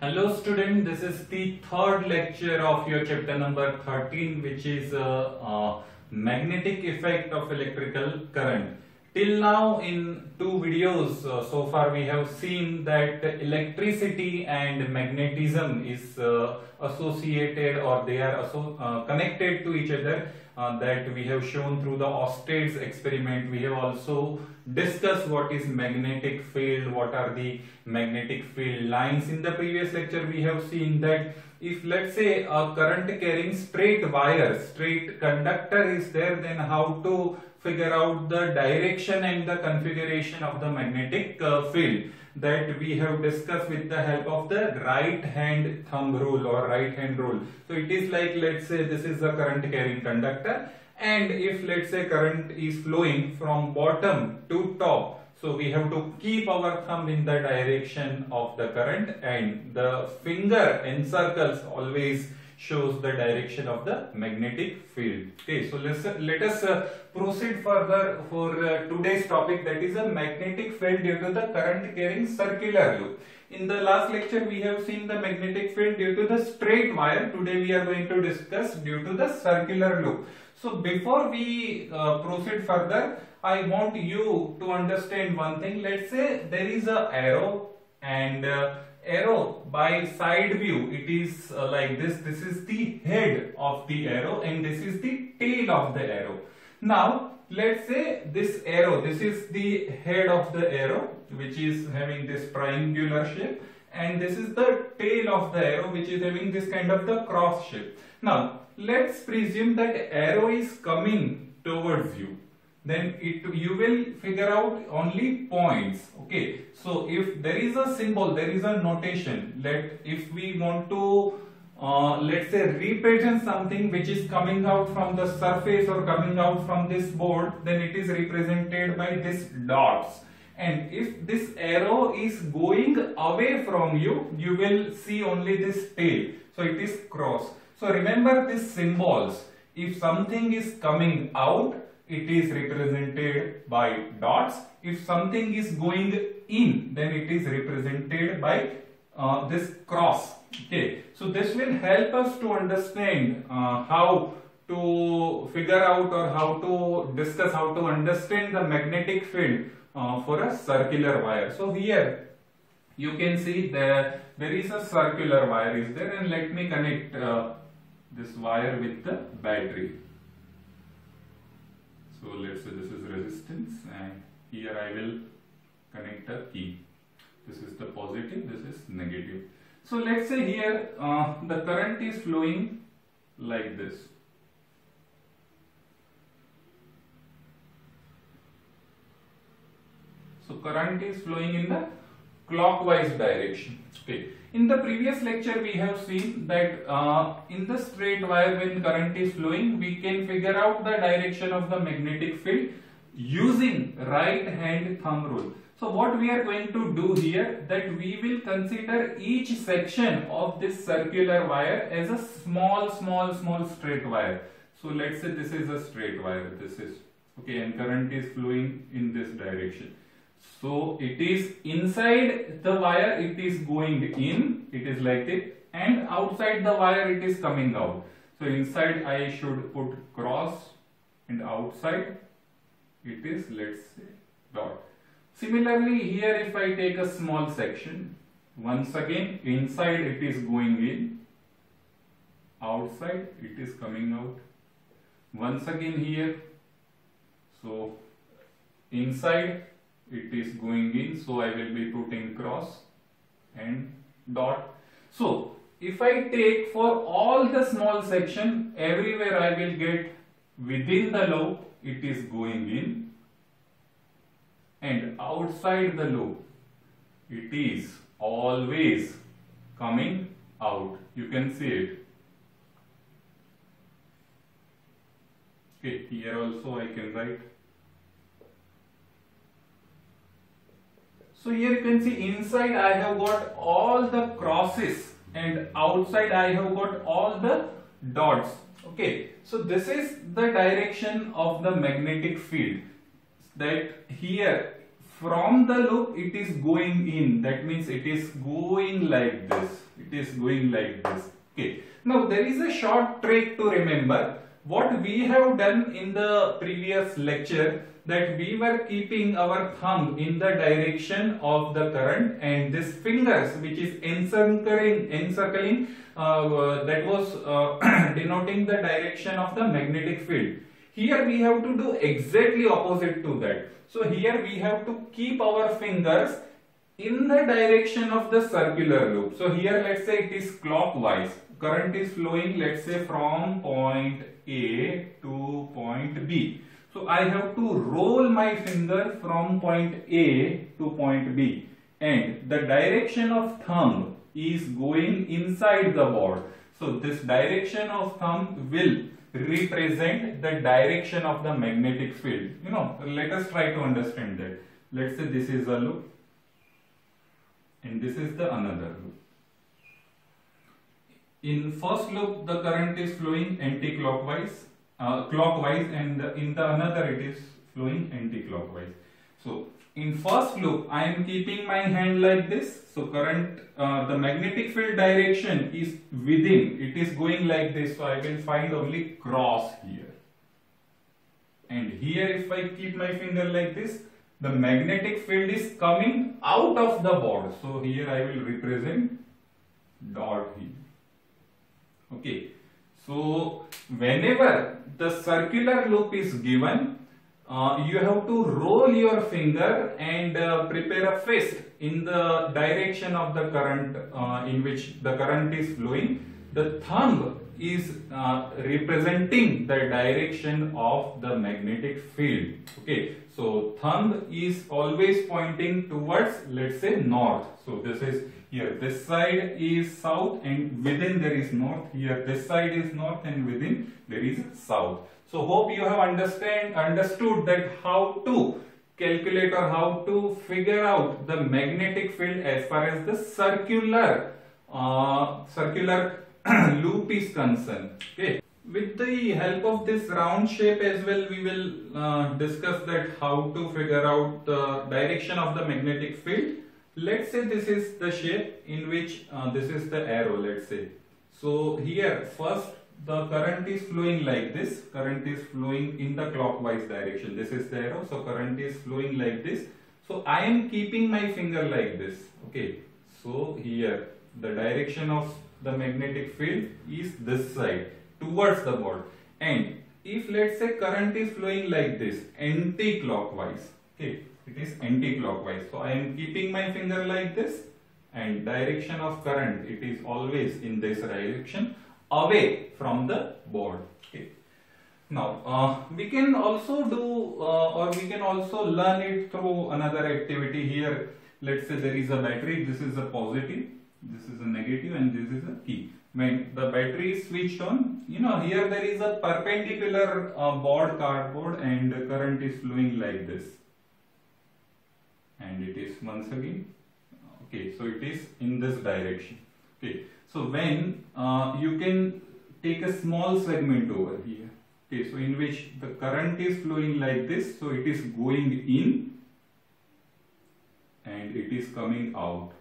Hello student, this is the third lecture of your chapter number 13, which is magnetic effect of electrical current. Till now in two videos so far we have seen that electricity and magnetism is associated, or they are connected to each other. That we have shown through the Oersted's experiment. We have also discussed what is magnetic field, what are the magnetic field lines. In the previous lecture we have seen that if, let's say, a current carrying straight wire, straight conductor is there, then how to figure out the direction and the configuration of the magnetic field. That we have discussed with the help of the right hand thumb rule or right hand rule. So it is like, let's say this is the current carrying conductor, and if, let's say, current is flowing from bottom to top, so we have to keep our thumb in the direction of the current, and the finger encircles always shows the direction of the magnetic field. Okay, so let us proceed further for today's topic, that is a magnetic field due to the current carrying circular loop. In the last lecture we have seen the magnetic field due to the straight wire. Today we are going to discuss due to the circular loop. So before we proceed further, I want you to understand one thing. Let's say there is a arrow, and arrow by side view it is like this. This is the head of the arrow and this is the tail of the arrow. Now let's say this arrow, this is the head of the arrow, which is having this triangular shape, and this is the tail of the arrow, which is having this kind of the cross shape. Now let's presume that arrow is coming towards you. Then you will figure out only points. Okay, so if there is a symbol, there is a notation. If we want to let's say represent something which is coming out from the surface or coming out from this board, then it is represented by this dots. And if this arrow is going away from you, you will see only this tail. So it is cross. So remember these symbols. If something is coming out, it is represented by dots. If something is going in, then it is represented by this cross. Okay, so this will help us to understand how to figure out, or how to discuss, how to understand the magnetic field for a circular wire. So here you can see there is a circular wire is there, and let me connect this wire with the battery. So let's say this is resistance, and here I will connect a key. This is the positive, this is negative. So let's say here the current is flowing like this. So current is flowing in the clockwise direction. Okay. In the previous lecture we have seen that in the straight wire, when current is flowing, we can figure out the direction of the magnetic field using right hand thumb rule. So what we are going to do here, that we will consider each section of this circular wire as a small straight wire. So let's say this is a straight wire, this is okay, and current is flowing in this direction. So it is inside the wire, it is going in, it is like it, and outside the wire it is coming out. So inside I should put cross, and outside it is, let's say, dot. Similarly here, if I take a small section, once again inside it is going in, outside it is coming out. Once again here, so inside it is going in, so I will be putting cross and dot. So if I take for all the small section, everywhere I will get within the loop it is going in, and outside the loop it is always coming out. You can see it. Okay, here also I can write. So here you can see inside I have got all the crosses, and outside I have got all the dots. Okay, so this is the direction of the magnetic field. That here from the loop it is going in, that means it is going like this. it is going like this. Okay. Now there is a short trick to remember. What we have done in the previous lecture, that we were keeping our thumb in the direction of the current, and this fingers which is encircling that was denoting the direction of the magnetic field. Here we have to do exactly opposite to that. So here we have to keep our fingers in the direction of the circular loop. So here let's say it is clockwise. Current is flowing, let's say, from point A to point B. So I have to roll my finger from point A to point B, and the direction of thumb is going inside the board. So this direction of thumb will represent the direction of the magnetic field. Let us try to understand that. Let's say this is a loop and this is the another loop. In first loop the current is flowing anti-clockwise, clockwise, and in the another it is flowing anti-clockwise. So in first loop I am keeping my hand like this. So current, the magnetic field direction is within, it is going like this. So I will find only cross here. And here if I keep my finger like this, the magnetic field is coming out of the board. So here I will represent dot here. Okay, so whenever the circular loop is given, you have to roll your finger and prepare a fist in the direction of the current in which the current is flowing. The thumb is representing the direction of the magnetic field. Okay, so thumb is always pointing towards, let's say, north. So this is here, this side is south and within there is north. Here this side is north and within there is south. So hope you have understood that how to calculate or how to figure out the magnetic field as far as the circular loop is concerned. Okay. With the help of this round shape as well, we will discuss that how to figure out the direction of the magnetic field. Let's say this is the shape in which this is the arrow, let's say. So here first the current is flowing like this. Current is flowing in the clockwise direction. This is the arrow. So current is flowing like this. So I am keeping my finger like this. Okay. So here the direction of the magnetic field is this side towards the board. And if let's say current is flowing like this, anti-clockwise. Okay. It is anti-clockwise. So I am keeping my finger like this, and direction of current, it is always in this direction, away from the board. Okay. Now we can also do or we can also learn it through another activity. Here let's say there is a battery, this is a positive, this is a negative, and this is a key. When the battery is switched on, here there is a perpendicular cardboard, and the current is flowing like this, and it is once again, okay, so it is in this direction. Okay, so when you can take a small segment over here, okay, so in which the current is flowing like this, so it is going in and it is coming out.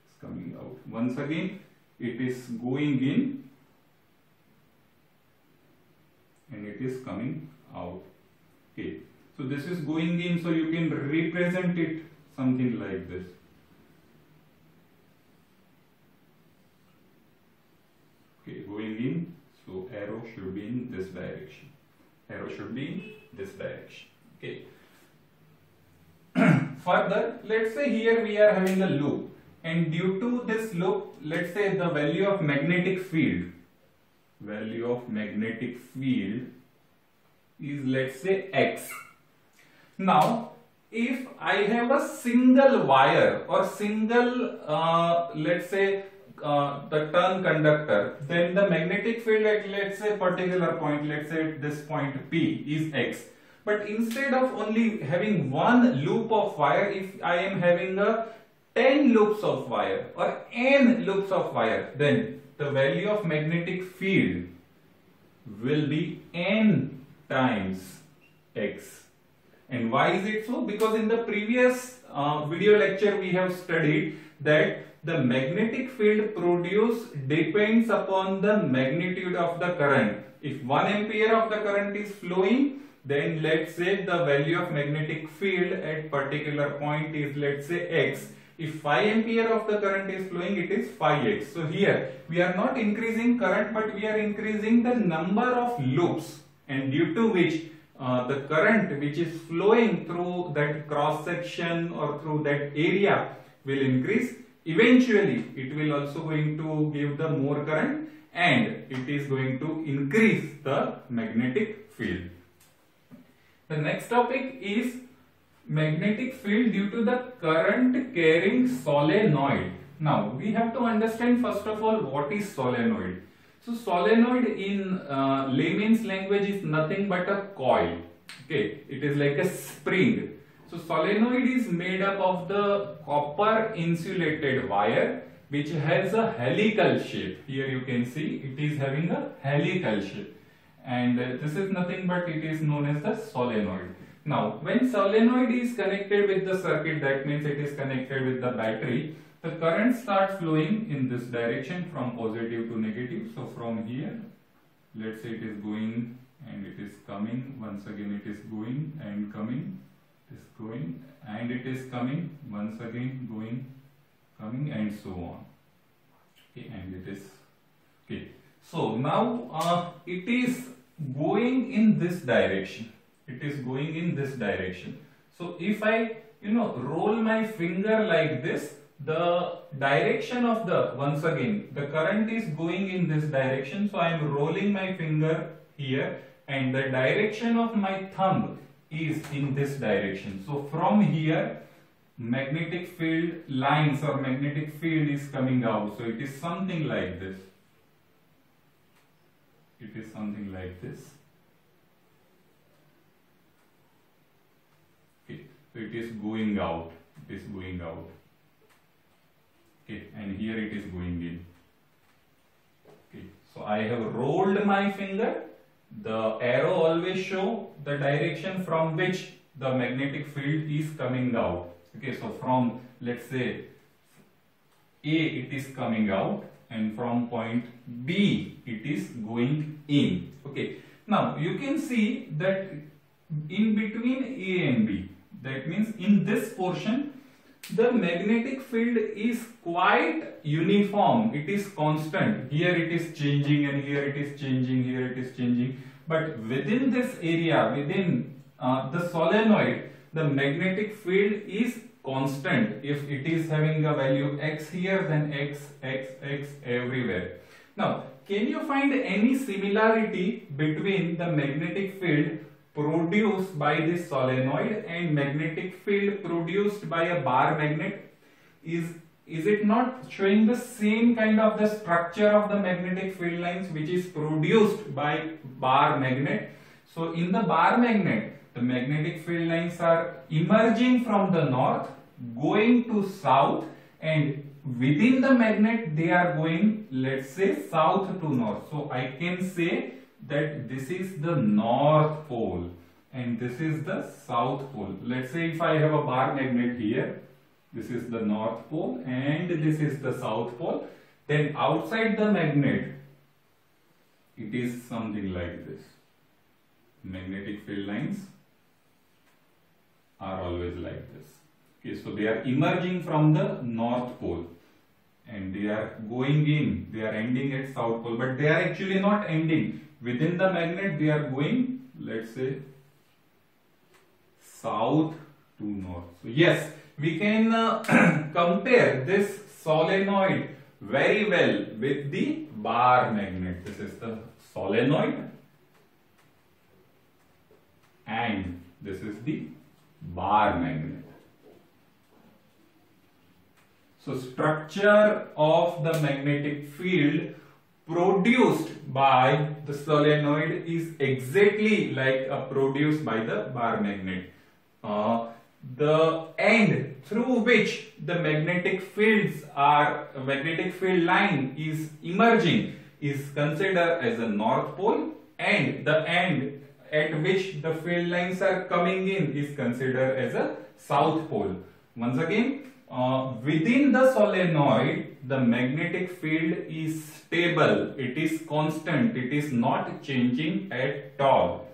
It's coming out. Once again, it is going in and it is coming out. Okay, so this is going in, so you can represent it something like this. Okay, going in, so arrow should be in this direction. Arrow should be in this direction. Okay. Further, let's say here we are having a loop, and due to this loop, let's say the value of magnetic field is, let's say, X. Now, if I have a single wire or single, let's say, the turn conductor, then the magnetic field at, let's say, particular point, let's say this point P is X. But instead of only having one loop of wire, if I am having a 10 loops of wire or n loops of wire, then the value of magnetic field will be n times X. And why is it so? Because in the previous video lecture we have studied that the magnetic field produced depends upon the magnitude of the current. If 1 ampere of the current is flowing, then let's say the value of magnetic field at particular point is, let's say, x. If 5 ampere of the current is flowing, it is 5x. So here we are not increasing current, but we are increasing the number of loops, and due to which the current which is flowing through that cross section or through that area will increase. Eventually it will also going to give the more current, and it is going to increase the magnetic field. The next topic is magnetic field due to the current carrying solenoid. Now we have to understand first of all what is solenoid. So solenoid in layman's language is nothing but a coil. Okay, it is like a spring. So solenoid is made up of the copper insulated wire which has a helical shape. Here you can see it is having a helical shape, and this is nothing but it is known as the solenoid. Now when solenoid is connected with the circuit, that means it is connected with the battery, the current starts flowing in this direction from positive to negative. So from here, let's say it is going and it is coming, once again it is going and coming, it is going and it is coming, once again going, coming, and so on. Okay, and it is okay. So now it is going in this direction. It is going in this direction. So if I roll my finger like this, the direction of the, once again the current is going in this direction, so I am rolling my finger here and the direction of my thumb is in this direction. So from here magnetic field lines or magnetic field is coming out. So it is something like this. It is something like this. Okay, so it is going out. It is going out. Okay, and here it is going in. Okay, so I have rolled my finger. The arrow always show the direction from which the magnetic field is coming out. Okay, so from, let's say, A it is coming out, and from point B it is going in. Okay, now you can see that in between A and B, that means in this portion, the magnetic field is quite uniform. It is constant. Here it is changing and here it is changing, here it is changing. But within this area, within the solenoid, the magnetic field is constant. If it is having a value x here, then x everywhere. Now, can you find any similarity between the magnetic field produced by this solenoid and magnetic field produced by a bar magnet? Is it not showing the same kind of the structure of the magnetic field lines which is produced by bar magnet? So in the bar magnet, the magnetic field lines are emerging from the north, going to south, and within the magnet they are going, let's say, south to north. So I can say that this is the north pole and this is the south pole. Let's say if I have a bar magnet here, this is the north pole and this is the south pole, then outside the magnet it is something like this. Magnetic field lines are always like this. Okay, so they are emerging from the north pole and they are going in, they are ending at south pole, but they are actually not ending. Within the magnet they are going, let's say, south to north. So yes, we can compare this solenoid very well with the bar magnet. This is the solenoid and this is the bar magnet. So structure of the magnetic field produced by the solenoid is exactly like produced by the bar magnet. The end through which the magnetic field line is emerging is considered as a north pole, and the end at which the field lines are coming in is considered as a south pole. Once again, within the solenoid, the magnetic field is stable, it is constant, it is not changing at all.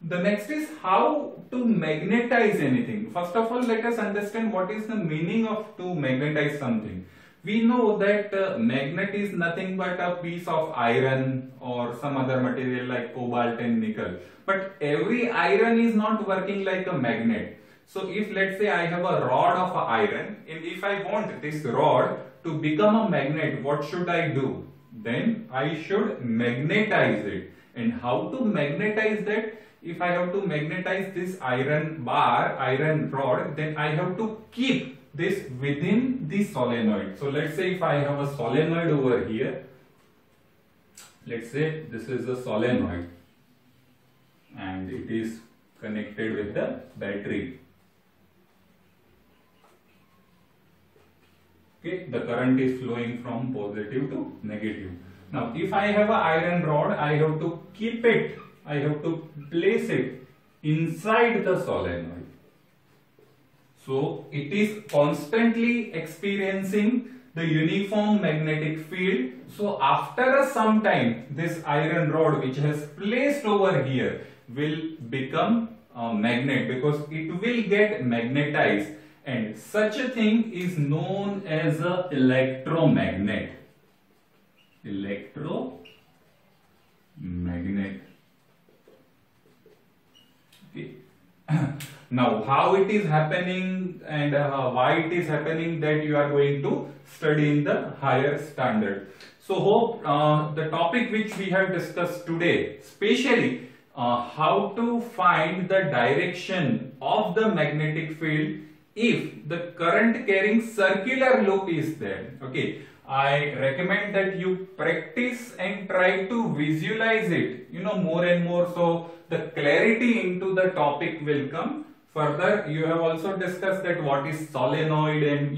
The next is how to magnetize anything. First of all, let us understand what is the meaning of to magnetize something. We know that magnet is nothing but a piece of iron or some other material like cobalt and nickel. But every iron is not working like a magnet. So if let's say I have a rod of iron, and if I want this rod to become a magnet, what should I do? Then I should magnetize it. And how to magnetize that? If I have to magnetize this iron bar, iron rod, then I have to keep this within the solenoid. So let's say if I have a solenoid over here, let's say this is a solenoid and it is connected with the battery. Okay, the current is flowing from positive to negative. Now if I have an iron rod, I have to keep it, I have to place it inside the solenoid. So it is constantly experiencing the uniform magnetic field. So after some time, this iron rod which has placed over here will become a magnet, because it will get magnetized, and such a thing is known as an electromagnet. Electromagnet. Okay. Now, how it is happening and why it is happening, that you are going to study in the higher standard. So, hope the topic which we have discussed today, especially how to find the direction of the magnetic field if the current carrying circular loop is there. Okay, I recommend that you practice and try to visualize it, more and more, so the clarity into the topic will come. Further, you have also discussed that what is solenoid and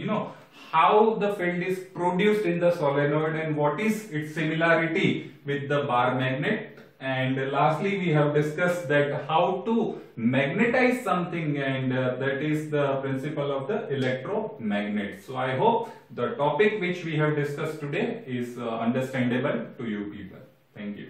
how the field is produced in the solenoid and what is its similarity with the bar magnet. And lastly, we have discussed that how to magnetize something, and that is the principle of the electromagnet. So I hope the topic which we have discussed today is understandable to you people. Thank you.